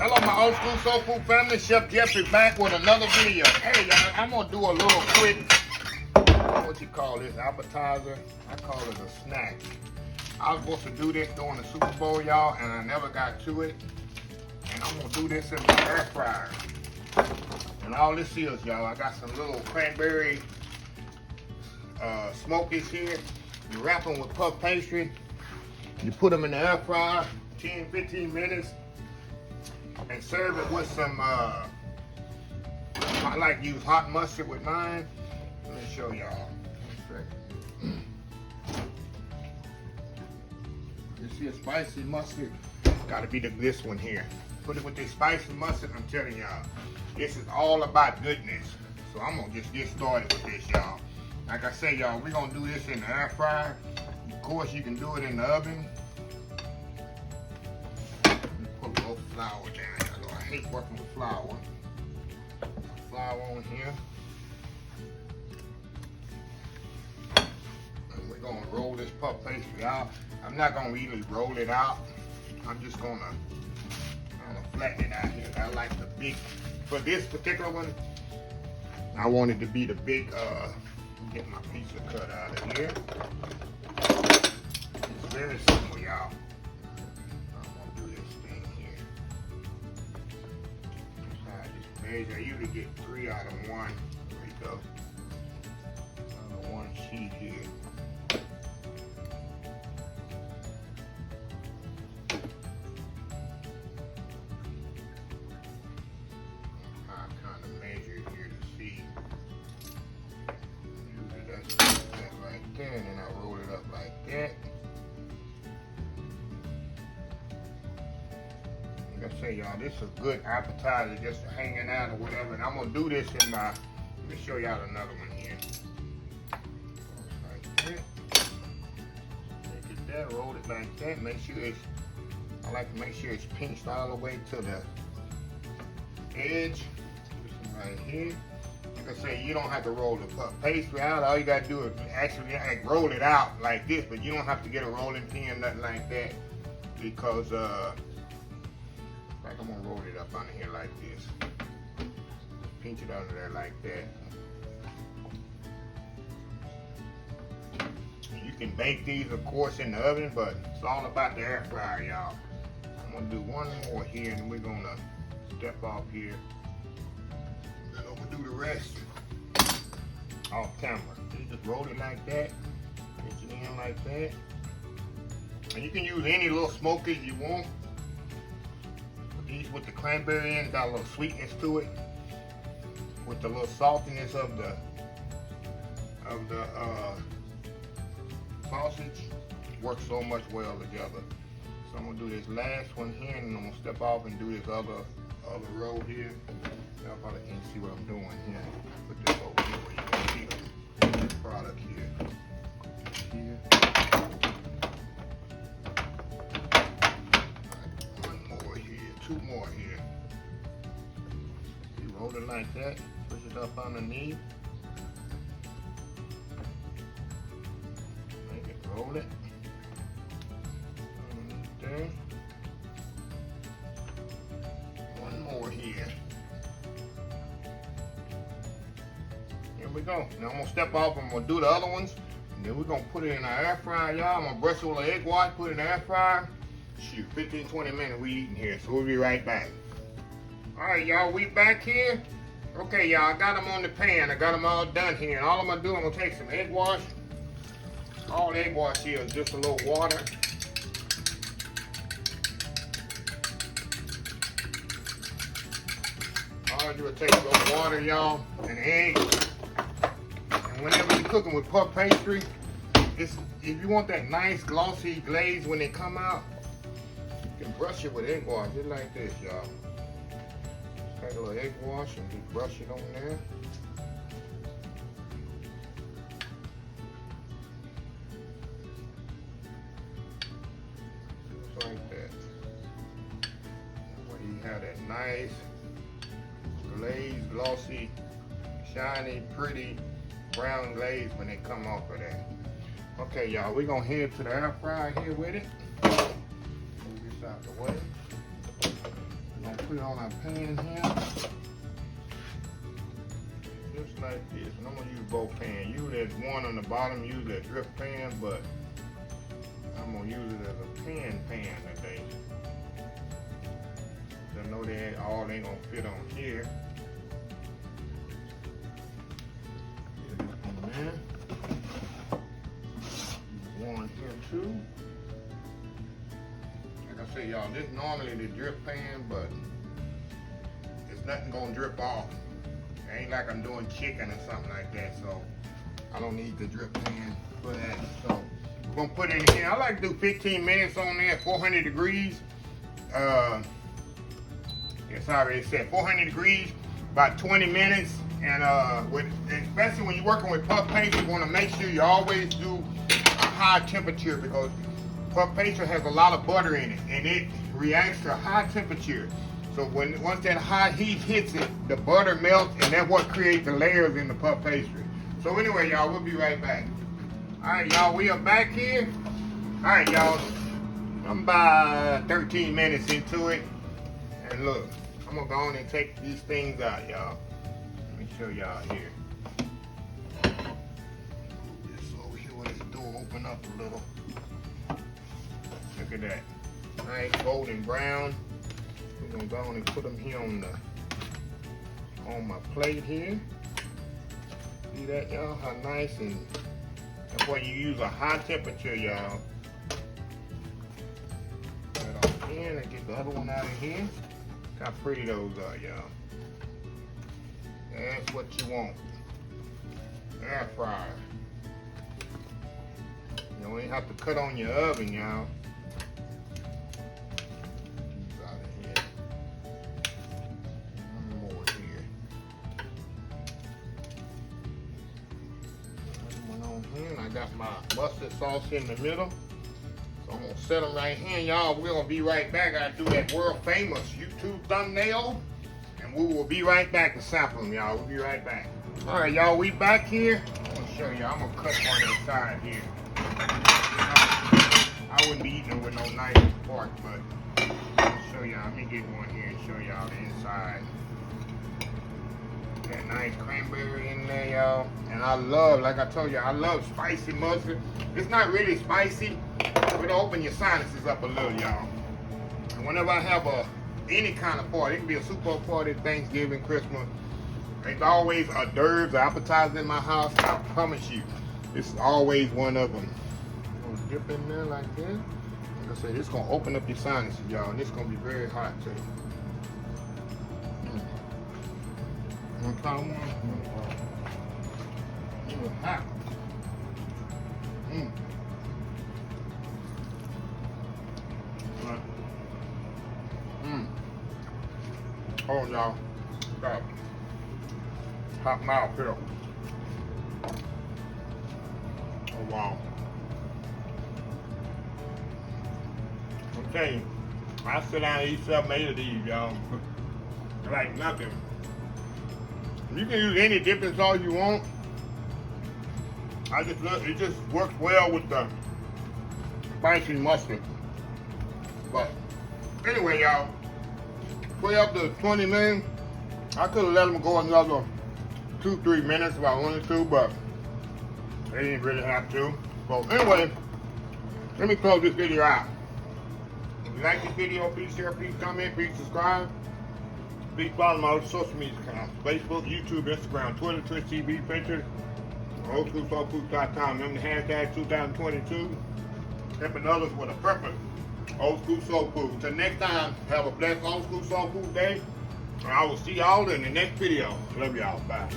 Hello, my old school soul food family. Chef Jeffrey back with another video. Hey, y'all, I'm gonna do a little quick, what you call this, appetizer? I call it a snack. I was supposed to do this during the Super Bowl, y'all, and I never got to it. And I'm gonna do this in my air fryer. And all this is, y'all, I got some little cranberry smokies here. You wrap them with puff pastry. You put them in the air fryer, 10-15 minutes. And serve it with some, I like to use hot mustard with mine. Let me show y'all. You see a spicy mustard? Gotta be this one here. Put it with this spicy mustard, I'm telling y'all. This is all about goodness. So I'm gonna just get started with this, y'all. Like I say, y'all, we're gonna do this in the air fryer. Of course, you can do it in the oven. Put a little flour down. I hate working with flour. Flour on here. And we're gonna roll this puff pastry out. I'm not gonna really roll it out. I'm just gonna flatten it out here. I like the big, for this particular one, I want it to be the big, get my pizza cut out of here. It's very simple, y'all. I usually get 3 out of 1. There we go. Out of 1 sheet here. I kind of measure it here to see. Usually that's that right there, and then I roll it up like that. Like I say, y'all, this is a good appetizer just hanging out or whatever. And I'm gonna do this in my, let me show y'all another one here. Like that. Take it there, roll it like that. Make sure it's, I like to make sure it's pinched all the way to the edge. Right here. Like I say, you don't have to roll the pastry out. All you gotta do is actually like roll it out like this, but you don't have to get a rolling pin, nothing like that. Because I'm gonna roll it up under here like this. Pinch it under there like that. You can bake these, of course, in the oven, but it's all about the air fryer, y'all. I'm gonna do one more here, and we're gonna step off here. Then I'm gonna do the rest off camera. You just roll it like that. Pinch it in like that. And you can use any little smokies you want. These with the cranberry in, got a little sweetness to it, with the little saltiness of the sausage. Works so much well together. So I'm gonna do this last one here, and I'm gonna step off and do this other row here. Y'all probably can't see what I'm doing here. Put this over here where you can see the product here. Here. Two more here. You roll it like that, push it up underneath. Make it roll it. Underneath there. One more here. Here we go. Now I'm gonna step off and I'm gonna do the other ones. And then we're gonna put it in our air fryer, y'all. I'm gonna brush it with an egg wash, put it in the air fryer. Shoot, 15-20 minutes we eating here, so we'll be right back. All right, y'all, we back here. Okay, y'all, I got them on the pan. I got them all done here. And all I'm gonna do, I'm gonna take some egg wash. All egg wash here is just a little water. All I do is take a little water, y'all, and eggs. And whenever you're cooking with puff pastry, if you want that nice glossy glaze when they come out, you can brush it with egg wash, just like this, y'all. Take a little egg wash and just brush it on there. Just like that. When you have that nice, glazed, glossy, shiny, pretty brown glaze when they come off of that. Okay, y'all, we're gonna head to the air fryer here with it. Move this out the way. We're gonna Put it on our pan here. Just like this. And I'm gonna use both pans. Use that one on the bottom, use that drip pan, but I'm gonna use it as a pan today. I know that all ain't gonna fit on here. One here too. Like I say, y'all, this normally the drip pan, but it's nothing gonna drip off. It ain't like I'm doing chicken or something like that, so I don't need the drip pan for that. So we're gonna put it in here. I like to do 15 minutes on there at 400 degrees. It's already set 400 degrees, about 20 minutes. And especially when you're working with puff pastry, you want to make sure you always do a high temperature, because puff pastry has a lot of butter in it, and it reacts to high temperature. So once that high heat hits it, the butter melts, and that's what creates the layers in the puff pastry. So anyway, y'all, we'll be right back. All right, y'all, we are back here. All right, y'all, I'm about 13 minutes into it, and look, I'm gonna go on and take these things out, y'all. Let me show y'all here. This over here where this door open up a little. Look at that. Nice golden brown. We're gonna go on and put them here on my plate here. See that, y'all? How nice, and that's why you use a high temperature, y'all. Put it on in and get the other one out of here. Look how pretty those are, y'all. That's what you want. Air fryer. You don't even have to cut on your oven, y'all. I got my mustard sauce in the middle, so I'm gonna set them right here, y'all. We're gonna be right back. I do that world famous YouTube thumbnail, and we will be right back to sample them, y'all. We'll be right back. All right, y'all, we back here. I'm gonna show you. I'm gonna cut one inside here. I wouldn't be eating it with no knife and fork, but I'll show y'all. Let me get one here and show y'all the inside. That nice cranberry in there, y'all. And I love, like I told you, I love spicy mustard. It's not really spicy, but it'll open your sinuses up a little, y'all. And whenever I have any kind of party, it can be a Super Bowl party, Thanksgiving, Christmas, there's always hors d'oeuvres, appetizer in my house. I promise you, it's always one of them. I'm gonna dip in there like this. Like I said, it's gonna open up your sinuses, y'all, and it's gonna be very hot too. Hot. Oh, y'all. Stop. Hot mouth here. Oh, wow. I'm telling you, I sit down and eat 7, 8 of these, y'all. Like nothing. You can use any dipping sauce you want. I just love it. Just works well with the spicy mustard. But anyway, y'all, 12 to 20 minutes. I could have let them go another 2-3 minutes if I wanted to, but they didn't really have to. So anyway, let me close this video out. If you like this video, please share, please comment, please subscribe. Please follow my other social media accounts: Facebook, YouTube, Instagram, Twitter, Twitch TV, Pinterest, oldschoolsoulfood.com. Remember the hashtag 2022. Helping others with a purpose. Old School Soul Food. Until next time, have a blessed Old School Soul Food day. And I will see y'all in the next video. Love y'all. Bye.